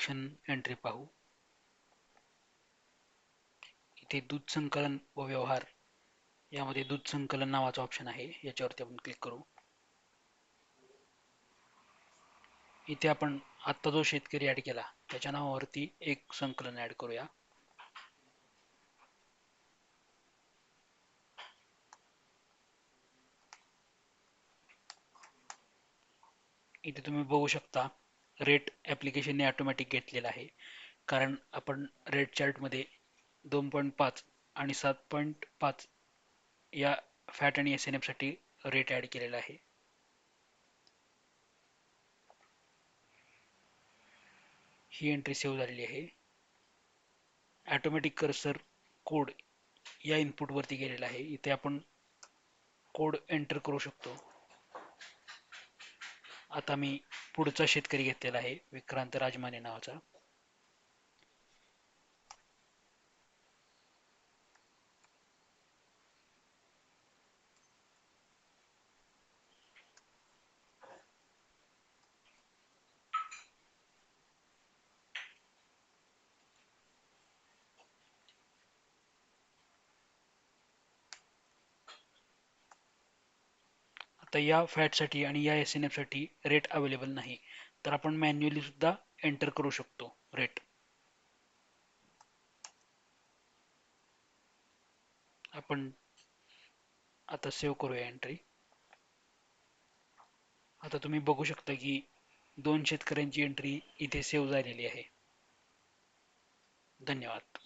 Transaction entry पाहू. इथे दूध संकलन व व्यवहार यामध्ये दूध संकलन नावाचा ऑप्शन आहे, याच्यावरती आपण क्लिक करू. इथे आपण आत्ता जो शेतकरी ऍड केला त्याच्या नावावरती एक संकलन ऍड करूया. इथे तुम्ही बघू शकता रेट ऍप्लिकेशनने ऑटोमॅटिक घेतलेला आहे, कारण आपण रेट चार्टमध्ये 2.5 आणि 7.5 या फॅट आणि SNF साठी रेट ऍड केलेला आहे. ही एंट्री सेव्ह झालेली आहे. ऑटोमॅटिक कर्सर कोड या इनपुट वरती गेलेला आहे. इथे आपण कोड एंटर करू शकतो. आता मी पुढचा शेतकरी घेतलेला आहे विक्रांत राजमाने नावाचा. आता या फॅट साठी आणि या SNF साठी रेट अवेलेबल नाही, तर आपण मॅन्युअली सुद्धा एंटर करू शकतो रेट. आपण आता सेव्ह करूया एंट्री. आता तुम्ही बघू शकता की 2 शेतकऱ्यांची एंट्री इथे सेव्ह झालेली आहे. धन्यवाद.